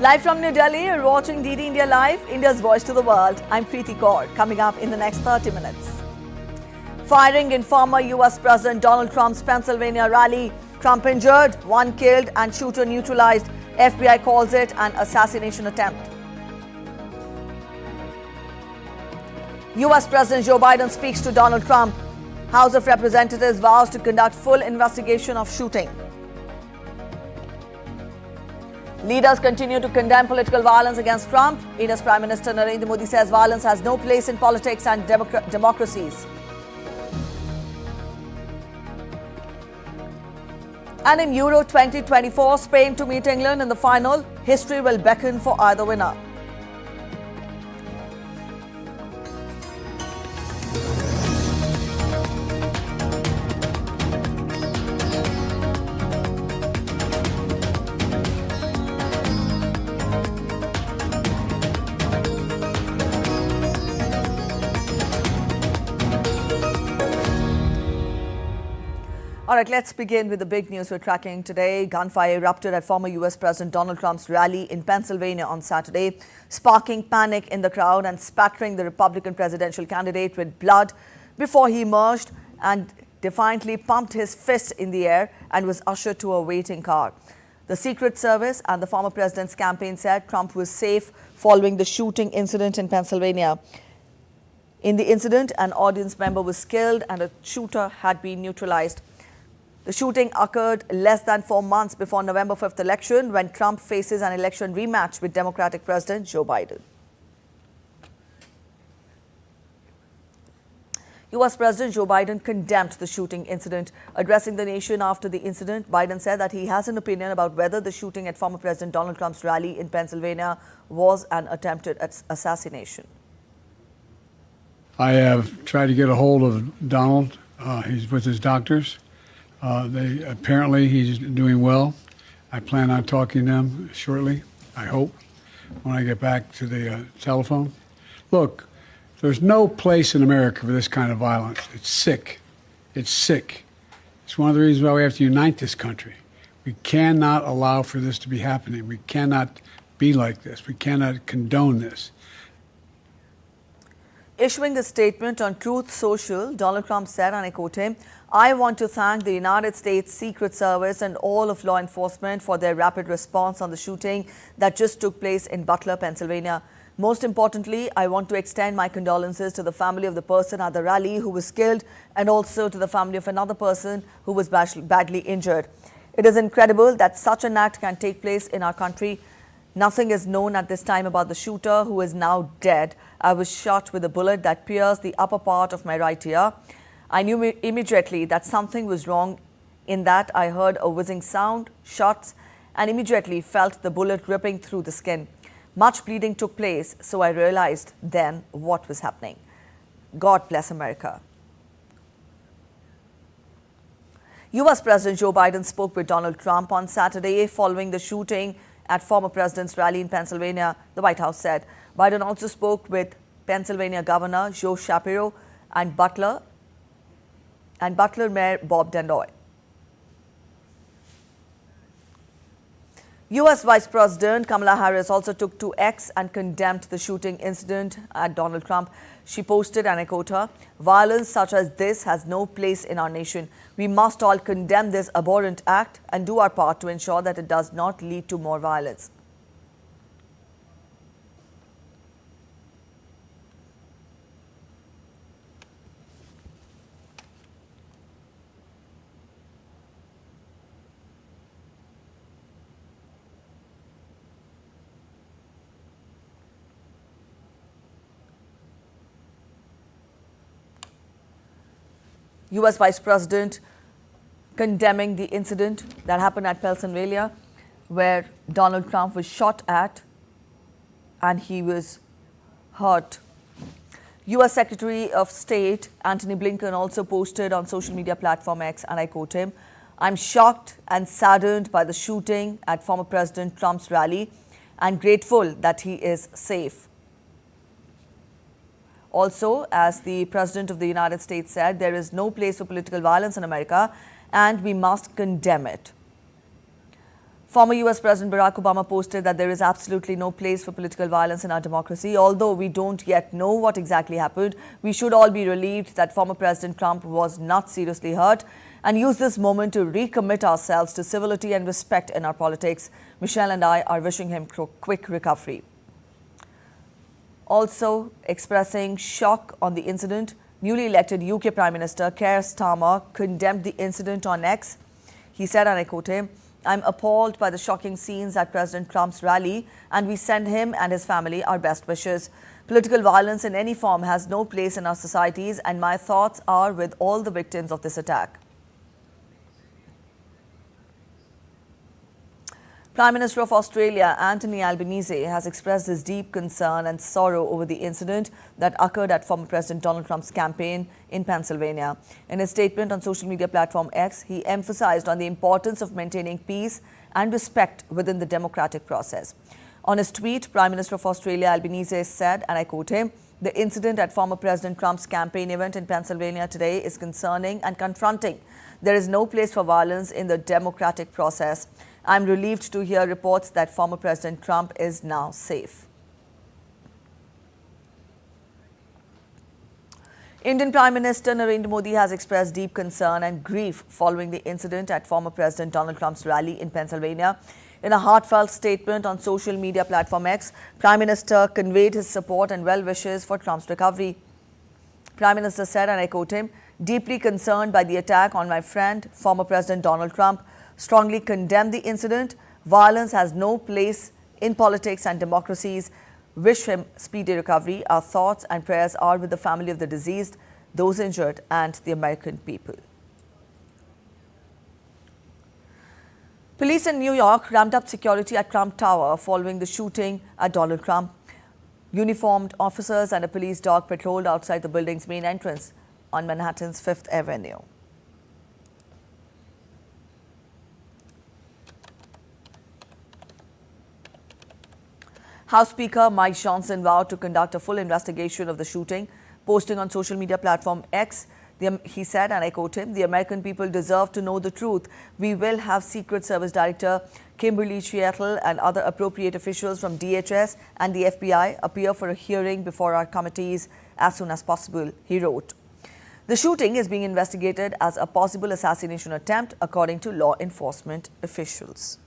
Live from New Delhi, you're watching DD India Live, India's voice to the world. I'm Preeti Kaur. Coming up in the next 30 minutes. Firing in former US President Donald Trump's Pennsylvania rally. Trump injured, one killed and shooter neutralized. FBI calls it an assassination attempt. US President Joe Biden speaks to Donald Trump. House of Representatives vows to conduct full investigation of shooting. Leaders continue to condemn political violence against Trump. India's Prime Minister Narendra Modi says violence has no place in politics and democracies. And in Euro 2024, Spain to meet England in the final. History will beckon for either winner. All right, let's begin with the big news we're tracking today. Gunfire erupted at former US President Donald Trump's rally in Pennsylvania on Saturday, sparking panic in the crowd and spattering the Republican presidential candidate with blood before he emerged and defiantly pumped his fist in the air and was ushered to a waiting car. The Secret Service and the former president's campaign said Trump was safe following the shooting incident in Pennsylvania. In the incident, an audience member was killed and a shooter had been neutralized. The shooting occurred less than 4 months before November 5th election, when Trump faces an election rematch with Democratic President Joe Biden. US President Joe Biden condemned the shooting incident. Addressing the nation after the incident, Biden said that he has an opinion about whether the shooting at former President Donald Trump's rally in Pennsylvania was an attempted assassination. I have tried to get a hold of Donald. He's with his doctors. Apparently he's doing well. I plan on talking to him shortly, I hope, when I get back to the telephone. Look, there's no place in America for this kind of violence. It's sick. It's sick. It's one of the reasons why we have to unite this country. We cannot allow for this to be happening. We cannot be like this. We cannot condone this. Issuing a statement on Truth Social, Donald Trump said, and I quote him, "I want to thank the United States Secret Service and all of law enforcement for their rapid response on the shooting that just took place in Butler, Pennsylvania. Most importantly, I want to extend my condolences to the family of the person at the rally who was killed and also to the family of another person who was badly injured. It is incredible that such an act can take place in our country. Nothing is known at this time about the shooter, who is now dead. I was shot with a bullet that pierced the upper part of my right ear. I knew immediately that something was wrong, in that I heard a whizzing sound, shots, and immediately felt the bullet ripping through the skin. Much bleeding took place, so I realized then what was happening. God bless America." US President Joe Biden spoke with Donald Trump on Saturday following the shooting at former president's rally in Pennsylvania, the White House said. Biden also spoke with Pennsylvania Governor Joe Shapiro and Butler Mayor Bob Dendoy. US Vice President Kamala Harris also took to X and condemned the shooting incident at Donald Trump. She posted, and I quote her, "Violence such as this has no place in our nation. We must all condemn this abhorrent act and do our part to ensure that it does not lead to more violence." US Vice President condemning the incident that happened at Pennsylvania, where Donald Trump was shot at and he was hurt. US Secretary of State Antony Blinken also posted on social media platform X, and I quote him, "I'm shocked and saddened by the shooting at former President Trump's rally and grateful that he is safe." Also, as the President of the United States said, there is no place for political violence in America and we must condemn it. Former US President Barack Obama posted that there is absolutely no place for political violence in our democracy. Although we don't yet know what exactly happened, we should all be relieved that former President Trump was not seriously hurt and use this moment to recommit ourselves to civility and respect in our politics. Michelle and I are wishing him quick recovery. Also expressing shock on the incident, newly elected UK Prime Minister Keir Starmer condemned the incident on X. He said, and I quote him, "I'm appalled by the shocking scenes at President Trump's rally, and we send him and his family our best wishes. Political violence in any form has no place in our societies, and my thoughts are with all the victims of this attack." Prime Minister of Australia Anthony Albanese has expressed his deep concern and sorrow over the incident that occurred at former President Donald Trump's campaign in Pennsylvania. In his statement on social media platform X, he emphasized on the importance of maintaining peace and respect within the democratic process. On his tweet, Prime Minister of Australia Albanese said, and I quote him, "The incident at former President Trump's campaign event in Pennsylvania today is concerning and confronting. There is no place for violence in the democratic process. I'm relieved to hear reports that former President Trump is now safe." Indian Prime Minister Narendra Modi has expressed deep concern and grief following the incident at former President Donald Trump's rally in Pennsylvania. In a heartfelt statement on social media platform X, Prime Minister conveyed his support and well wishes for Trump's recovery. Prime Minister said, and I quote him, "Deeply concerned by the attack on my friend, former President Donald Trump, strongly condemn the incident. Violence has no place in politics and democracies. Wish him speedy recovery. Our thoughts and prayers are with the family of the deceased, those injured, and the American people." Police in New York ramped up security at Trump Tower following the shooting at Donald Trump. Uniformed officers and a police dog patrolled outside the building's main entrance on Manhattan's Fifth Avenue. House Speaker Mike Johnson vowed to conduct a full investigation of the shooting. Posting on social media platform X, he said, and I quote him, "The American people deserve to know the truth. We will have Secret Service Director Kimberly Seattle and other appropriate officials from DHS and the FBI appear for a hearing before our committees as soon as possible," he wrote. The shooting is being investigated as a possible assassination attempt, according to law enforcement officials.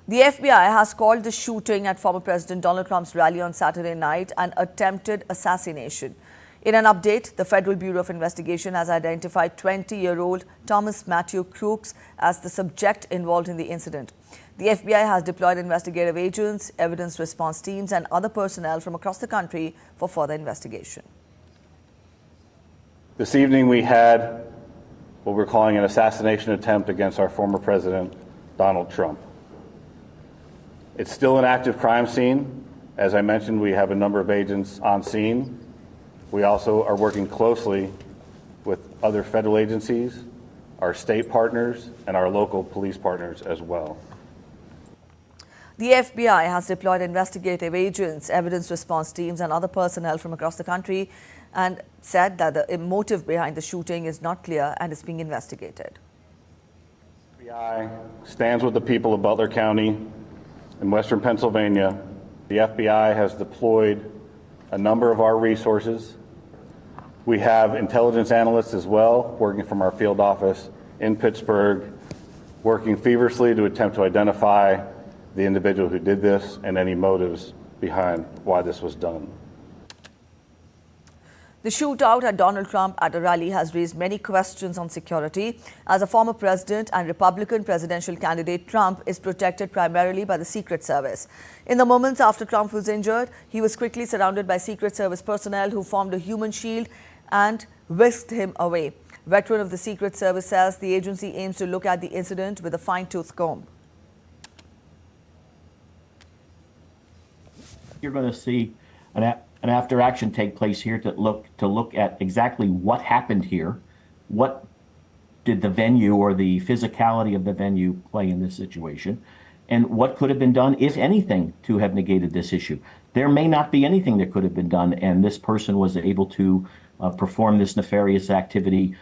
The FBI has called the shooting at former President Donald Trump's rally on Saturday night an attempted assassination. In an update, the Federal Bureau of Investigation has identified 20-year-old Thomas Matthew Crooks as the subject involved in the incident. The FBI has deployed investigative agents, evidence response teams, and other personnel from across the country for further investigation. This evening we had what we're calling an assassination attempt against our former president, Donald Trump. It's still an active crime scene. As I mentioned, we have a number of agents on scene. We also are working closely with other federal agencies, our state partners, and our local police partners as well. The FBI has deployed investigative agents, evidence response teams, and other personnel from across the country and said that the motive behind the shooting is not clear and is being investigated. The FBI stands with the people of Butler County in Western Pennsylvania. The FBI has deployed a number of our resources. We have intelligence analysts as well, working from our field office in Pittsburgh, working feverishly to attempt to identify the individual who did this and any motives behind why this was done. The shootout at Donald Trump at a rally has raised many questions on security. As a former president and Republican presidential candidate, Trump is protected primarily by the Secret Service. In the moments after Trump was injured, he was quickly surrounded by Secret Service personnel who formed a human shield and whisked him away. Veteran of the Secret Service says the agency aims to look at the incident with a fine-tooth comb. You're going to see an after action take place here to look at exactly what happened here. What did the venue or the physicality of the venue play in this situation? And what could have been done, if anything, to have negated this issue? There may not be anything that could have been done, and this person was able to perform this nefarious activity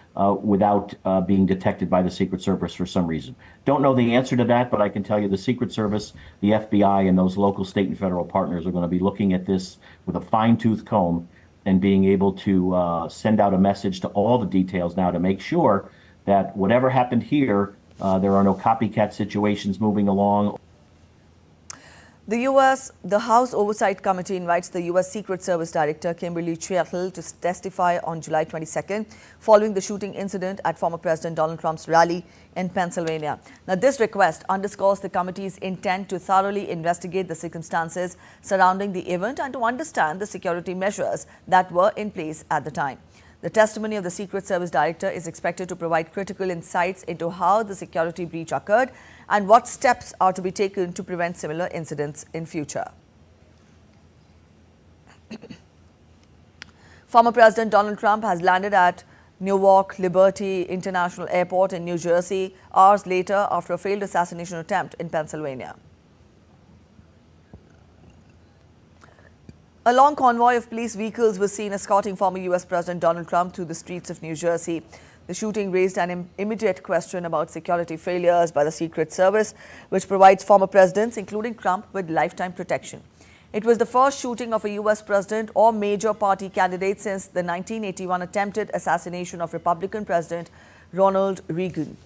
without being detected by the Secret Service for some reason. Don't know the answer to that, but I can tell you the Secret Service, the FBI, and those local, state, and federal partners are going to be looking at this with a fine-tooth comb and being able to send out a message to all the details now to make sure that whatever happened here, there are no copycat situations moving along. The House Oversight Committee invites the U.S. Secret Service Director Kimberly Trietl to testify on July 22nd following the shooting incident at former President Donald Trump's rally in Pennsylvania. Now, this request underscores the committee's intent to thoroughly investigate the circumstances surrounding the event and to understand the security measures that were in place at the time. The testimony of the Secret Service Director is expected to provide critical insights into how the security breach occurred and what steps are to be taken to prevent similar incidents in future. Former President Donald Trump has landed at Newark Liberty International Airport in New Jersey hours later after a failed assassination attempt in Pennsylvania. A long convoy of police vehicles was seen escorting former U.S. President Donald Trump through the streets of New Jersey. The shooting raised an immediate question about security failures by the Secret Service, which provides former presidents, including Trump, with lifetime protection. It was the first shooting of a U.S. president or major party candidate since the 1981 attempted assassination of Republican President Ronald Reagan.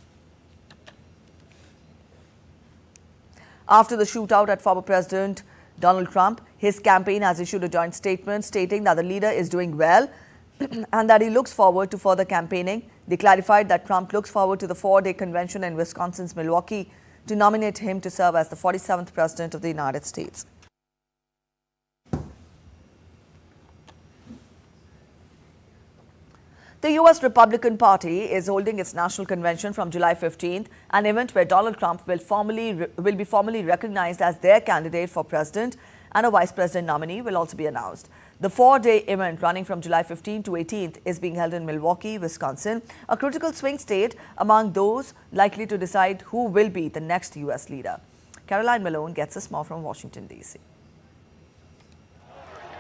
After the shootout at former President Donald Trump, his campaign has issued a joint statement stating that the leader is doing well and that he looks forward to further campaigning. They clarified that Trump looks forward to the 4-day convention in Wisconsin's Milwaukee to nominate him to serve as the 47th President of the United States. The U.S. Republican Party is holding its national convention from July 15th, an event where Donald Trump will be formally recognized as their candidate for president, and a vice president nominee will also be announced. The 4-day event, running from July 15th to 18th, is being held in Milwaukee, Wisconsin, a critical swing state among those likely to decide who will be the next U.S. leader. Caroline Malone gets us more from Washington, D.C.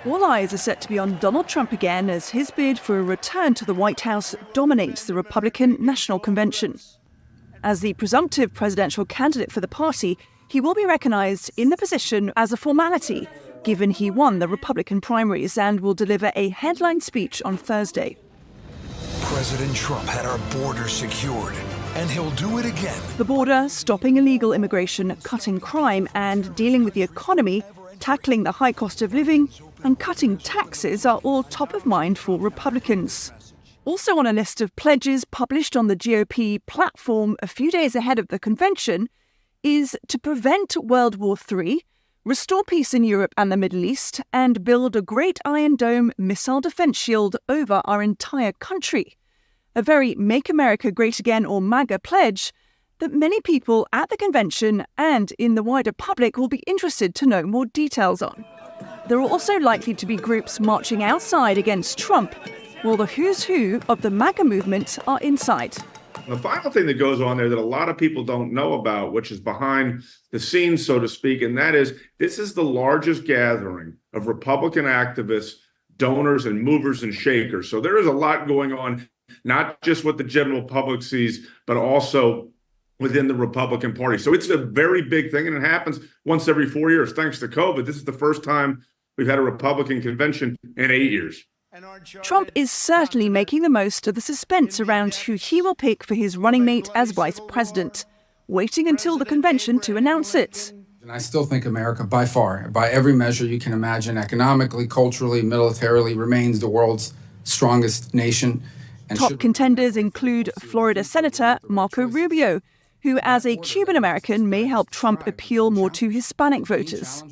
All eyes are set to be on Donald Trump again as his bid for a return to the White House dominates the Republican National Convention. As the presumptive presidential candidate for the party, he will be recognized in the position as a formality, given he won the Republican primaries, and will deliver a headline speech on Thursday. President Trump had our border secured, and he'll do it again. The border, stopping illegal immigration, cutting crime, and dealing with the economy, tackling the high cost of living, and cutting taxes are all top of mind for Republicans. Also on a list of pledges published on the GOP platform a few days ahead of the convention is to prevent World War III, restore peace in Europe and the Middle East, and build a Great Iron Dome missile defense shield over our entire country. A very Make America Great Again or MAGA pledge that many people at the convention and in the wider public will be interested to know more details on. There are also likely to be groups marching outside against Trump, while the who's who of the MAGA movement are inside. The final thing that goes on there that a lot of people don't know about, which is behind the scenes, so to speak, and that is this is the largest gathering of Republican activists, donors, and movers and shakers. So there is a lot going on, not just what the general public sees, but also within the Republican Party. So it's a very big thing, and it happens once every 4 years. Thanks to COVID, this is the first time we've had a Republican convention in 8 years. Trump is certainly making the most of the suspense around who he will pick for his running mate as vice president, waiting until the convention to announce it. And I still think America, by far, by every measure you can imagine, economically, culturally, militarily, remains the world's strongest nation. And top contenders include Florida Senator Marco Rubio, who as a Cuban American may help Trump appeal more to Hispanic voters.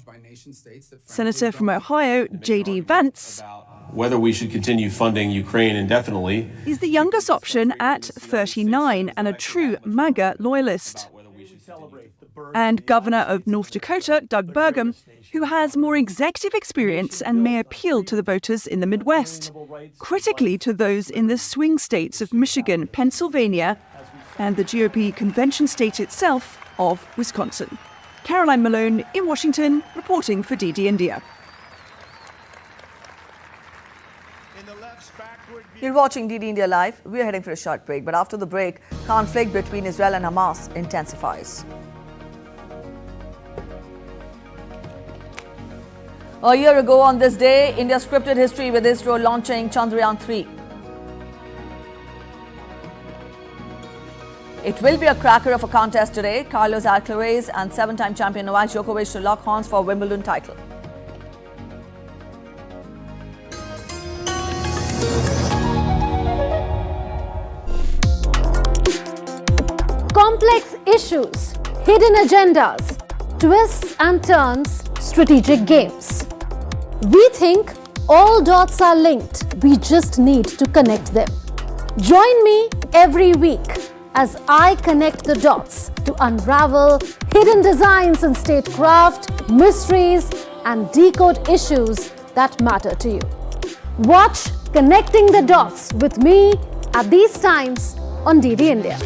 Senator from Ohio, J.D. Vance, whether we should continue funding Ukraine indefinitely, is the youngest option at 39 and a true MAGA loyalist. And Governor of North Dakota, Doug Burgum, who has more executive experience and may appeal to the voters in the Midwest, critically to those in the swing states of Michigan, Pennsylvania, and the GOP convention state itself of Wisconsin. Caroline Malone in Washington, reporting for DD India. You're watching DD India Live. We're heading for a short break, but after the break, conflict between Israel and Hamas intensifies. A year ago on this day, India scripted history with ISRO launching Chandrayaan-3. It will be a cracker of a contest today. Carlos Alcaraz and seven-time champion Novak Djokovic to lock horns for Wimbledon title. Complex issues, hidden agendas, twists and turns, strategic games. We think all dots are linked. We just need to connect them. Join me every week as I connect the dots to unravel hidden designs in statecraft, mysteries, and decode issues that matter to you. Watch Connecting the Dots with me at these times on DD India.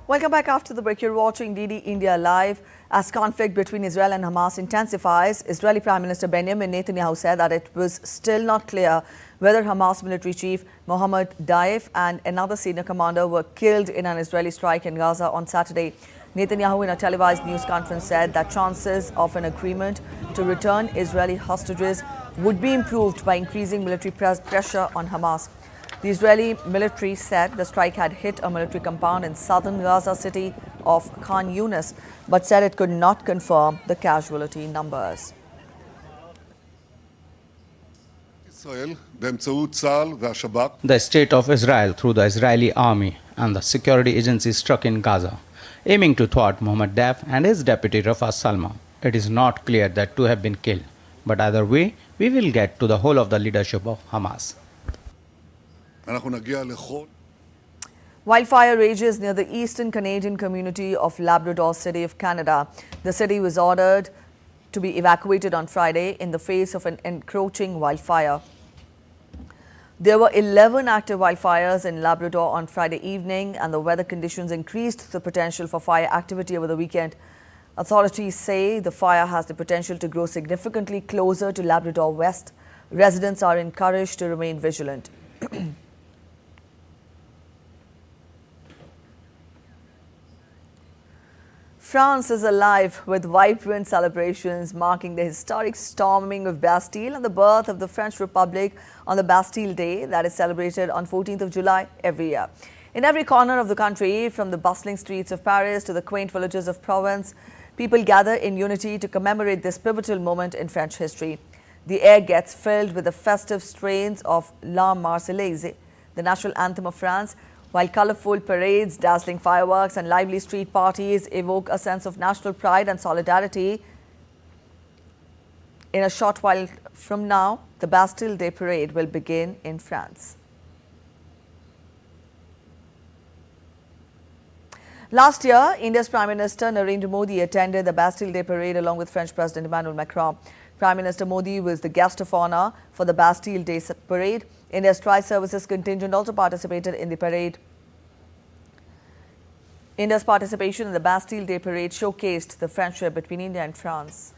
Welcome back after the break. You're watching DD India Live. As conflict between Israel and Hamas intensifies, Israeli Prime Minister Benjamin Netanyahu said that it was still not clear whether Hamas military chief Mohammed Daif and another senior commander were killed in an Israeli strike in Gaza on Saturday. Netanyahu, in a televised news conference, said that chances of an agreement to return Israeli hostages would be improved by increasing military pressure on Hamas. The Israeli military said the strike had hit a military compound in southern Gaza city of Khan Yunis, but said it could not confirm the casualty numbers. The state of Israel, through the Israeli army and the security agencies, struck in Gaza, aiming to thwart Mohammed Daif and his deputy Rafah Salma. It is not clear that two have been killed, but either way, we will get to the whole of the leadership of Hamas. Wildfire rages near the eastern Canadian community of Labrador City of Canada. The city was ordered to be evacuated on Friday in the face of an encroaching wildfire. There were 11 active wildfires in Labrador on Friday evening, and the weather conditions increased the potential for fire activity over the weekend. Authorities say the fire has the potential to grow significantly closer to Labrador West. Residents are encouraged to remain vigilant. France is alive with vibrant celebrations marking the historic storming of Bastille and the birth of the French Republic on the Bastille Day that is celebrated on 14th of July every year. In every corner of the country, from the bustling streets of Paris to the quaint villages of Provence, people gather in unity to commemorate this pivotal moment in French history. The air gets filled with the festive strains of La Marseillaise, the national anthem of France, while colorful parades, dazzling fireworks and lively street parties evoke a sense of national pride and solidarity. In a short while from now, the Bastille Day parade will begin in France. Last year, India's Prime Minister Narendra Modi attended the Bastille Day parade along with French President Emmanuel Macron. Prime Minister Modi was the guest of honor for the Bastille Day parade. India's Tri-Services contingent also participated in the parade. India's participation in the Bastille Day parade showcased the friendship between India and France.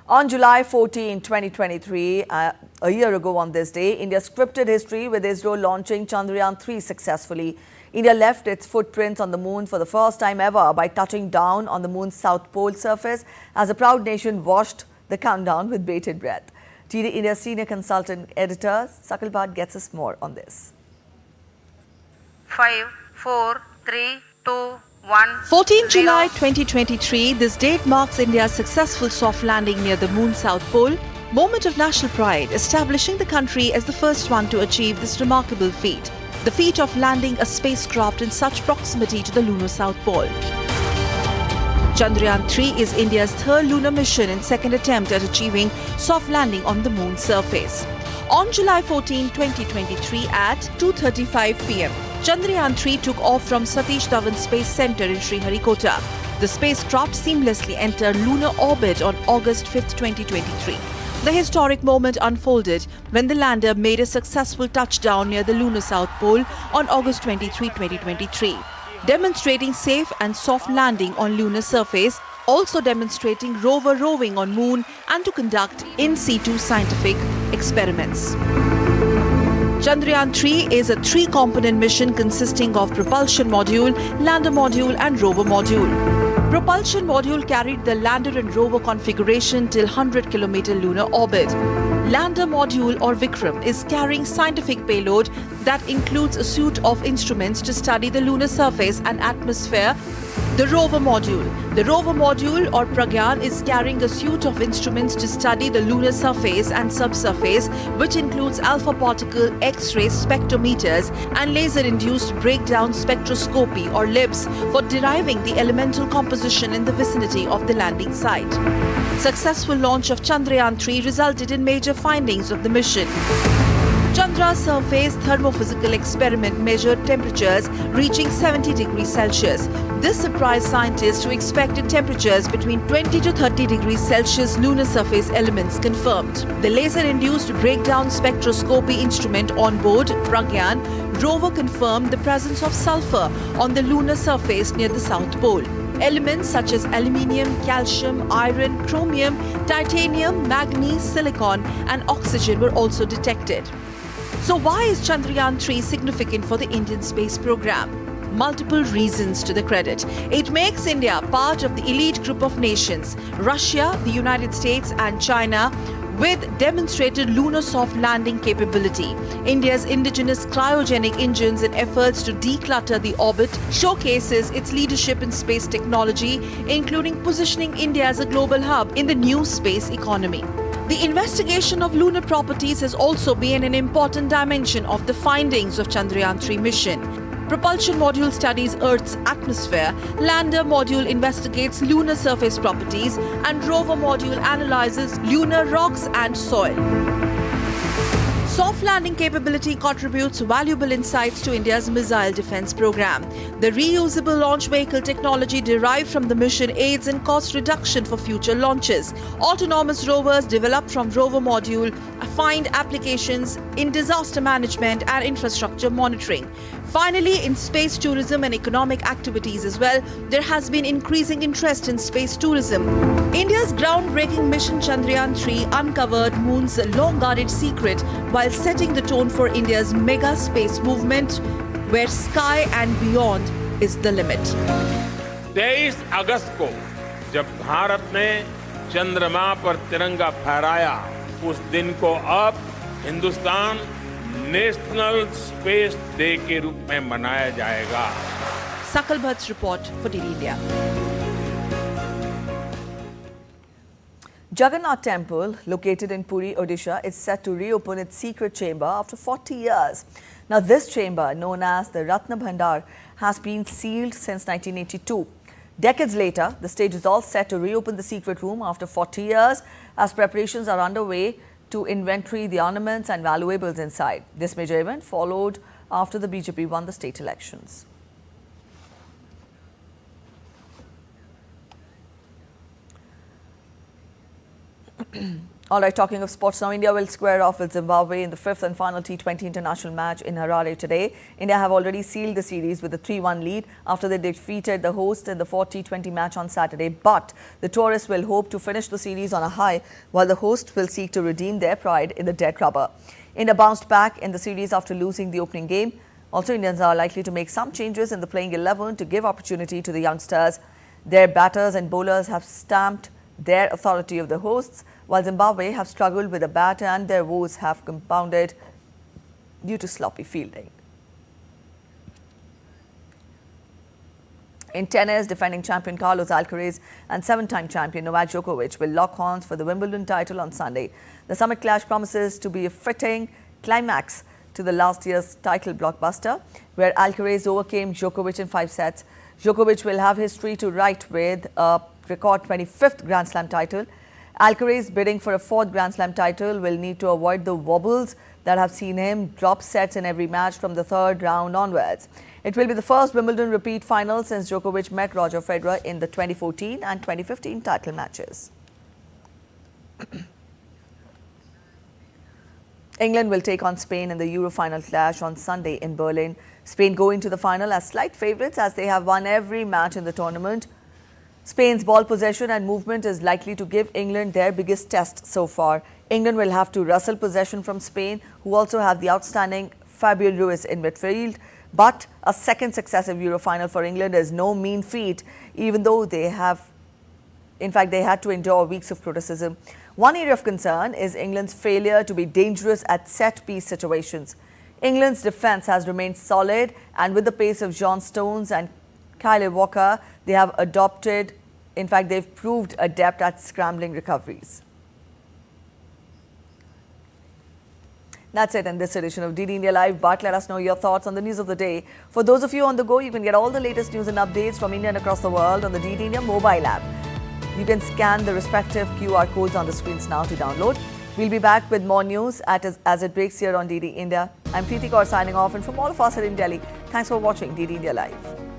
On July 14, 2023, a year ago on this day, India scripted history with ISRO launching Chandrayaan-3 successfully. India left its footprints on the moon for the first time ever by touching down on the moon's south pole surface as a proud nation watched the countdown with bated breath. DD India's senior consultant editor Sakal Bhatt gets us more on this. 5, 4, 3, 2, 1. 14 July 2023, this date marks India's successful soft landing near the moon's south pole, moment of national pride, establishing the country as the first one to achieve this remarkable feat. The feat of landing a spacecraft in such proximity to the lunar south pole. Chandrayaan-3 is India's third lunar mission and second attempt at achieving soft landing on the moon's surface. On July 14, 2023 at 2:35 p.m., Chandrayaan-3 took off from Satish Dhawan Space Center in Sriharikota. The spacecraft seamlessly entered lunar orbit on August 5, 2023. The historic moment unfolded when the lander made a successful touchdown near the lunar South Pole on August 23, 2023, demonstrating safe and soft landing on lunar surface, also demonstrating rover roving on moon and to conduct in situ scientific experiments. Chandrayaan-3 is a three-component mission consisting of propulsion module, lander module and rover module. Propulsion module carried the lander and rover configuration till 100-kilometer lunar orbit. Lander module or Vikram is carrying scientific payload that includes a suite of instruments to study the lunar surface and atmosphere. The rover module or Pragyan is carrying a suite of instruments to study the lunar surface and subsurface, which includes alpha particle X-ray spectrometers and laser-induced breakdown spectroscopy or LIBS for deriving the elemental composition in the vicinity of the landing site. Successful launch of Chandrayaan-3 resulted in major findings of the mission. Chandra's surface thermophysical experiment measured temperatures reaching 70 degrees Celsius. This surprised scientists who expected temperatures between 20 to 30 degrees Celsius. Lunar surface elements confirmed. The laser-induced breakdown spectroscopy instrument on board Pragyan rover confirmed the presence of sulfur on the lunar surface near the South Pole. Elements such as aluminium, calcium, iron, chromium, titanium, manganese, silicon and oxygen were also detected. So why is Chandrayaan-3 significant for the Indian space program? Multiple reasons to the credit. It makes India part of the elite group of nations, Russia, the United States and China, with demonstrated lunar soft landing capability. India's indigenous cryogenic engines and efforts to declutter the orbit showcases its leadership in space technology, including positioning India as a global hub in the new space economy. The investigation of lunar properties has also been an important dimension of the findings of Chandrayaan-3 mission. Propulsion module studies Earth's atmosphere, lander module investigates lunar surface properties, and rover module analyzes lunar rocks and soil. Soft landing capability contributes valuable insights to India's missile defense program. The reusable launch vehicle technology derived from the mission aids in cost reduction for future launches. Autonomous rovers developed from rover module find applications in disaster management and infrastructure monitoring. Finally, in space tourism and economic activities as well, there has been increasing interest in space tourism. India's groundbreaking mission Chandrayaan-3 uncovered Moon's long-guarded secret while setting the tone for India's mega space movement, where sky and beyond is the limit. 23 अगस्त को जब भारत ने चंद्रमा पर तिरंगा फहराया, उस दिन को अब हिंदुस्तान नेशनल स्पेस डे के रूप में मनाया जाएगा. Sakal Bhatt's report for DD India. Jagannath temple, located in Puri, Odisha, is set to reopen its secret chamber after 40 years. Now, this chamber, known as the Ratna Bhandar, has been sealed since 1982. Decades later, the stage is all set to reopen the secret room after 40 years as preparations are underway to inventory the ornaments and valuables inside. This major event followed after the BJP won the state elections. All right, talking of sports now, India will square off with Zimbabwe in the fifth and final T20 international match in Harare today. India have already sealed the series with a 3-1 lead after they defeated the host in the 4th T20 match on Saturday. But the tourists will hope to finish the series on a high, while the host will seek to redeem their pride in the dead rubber. India bounced back in the series after losing the opening game. Also, Indians are likely to make some changes in the playing 11 to give opportunity to the youngsters. Their batters and bowlers have stamped their authority of the hosts, while Zimbabwe have struggled with the bat and their woes have compounded due to sloppy fielding. In tennis, defending champion Carlos Alcaraz and 7-time champion Novak Djokovic will lock horns for the Wimbledon title on Sunday. The summit clash promises to be a fitting climax to the last year's title blockbuster, where Alcaraz overcame Djokovic in 5 sets. Djokovic will have history to write with a record 25th Grand Slam title. Alcaraz, bidding for a 4th Grand Slam title, will need to avoid the wobbles that have seen him drop sets in every match from the 3rd round onwards. It will be the first Wimbledon repeat final since Djokovic met Roger Federer in the 2014 and 2015 title matches. England will take on Spain in the Euro final clash on Sunday in Berlin. Spain go into the final as slight favourites as they have won every match in the tournament. Spain's ball possession and movement is likely to give England their biggest test so far. England will have to wrestle possession from Spain, who also have the outstanding Fabian Ruiz in midfield. But a second successive Euro final for England is no mean feat, even though they had to endure weeks of criticism. One area of concern is England's failure to be dangerous at set-piece situations. England's defence has remained solid, and with the pace of John Stones and Kyle Walker, they've proved adept at scrambling recoveries. That's it in this edition of DD India Live, but let us know your thoughts on the news of the day. For those of you on the go, you can get all the latest news and updates from India and across the world on the DD India mobile app. You can scan the respective QR codes on the screens now to download. We'll be back with more news as it breaks here on DD India. I'm Preeti Kaur signing off, and from all of us here in Delhi, thanks for watching DD India Live.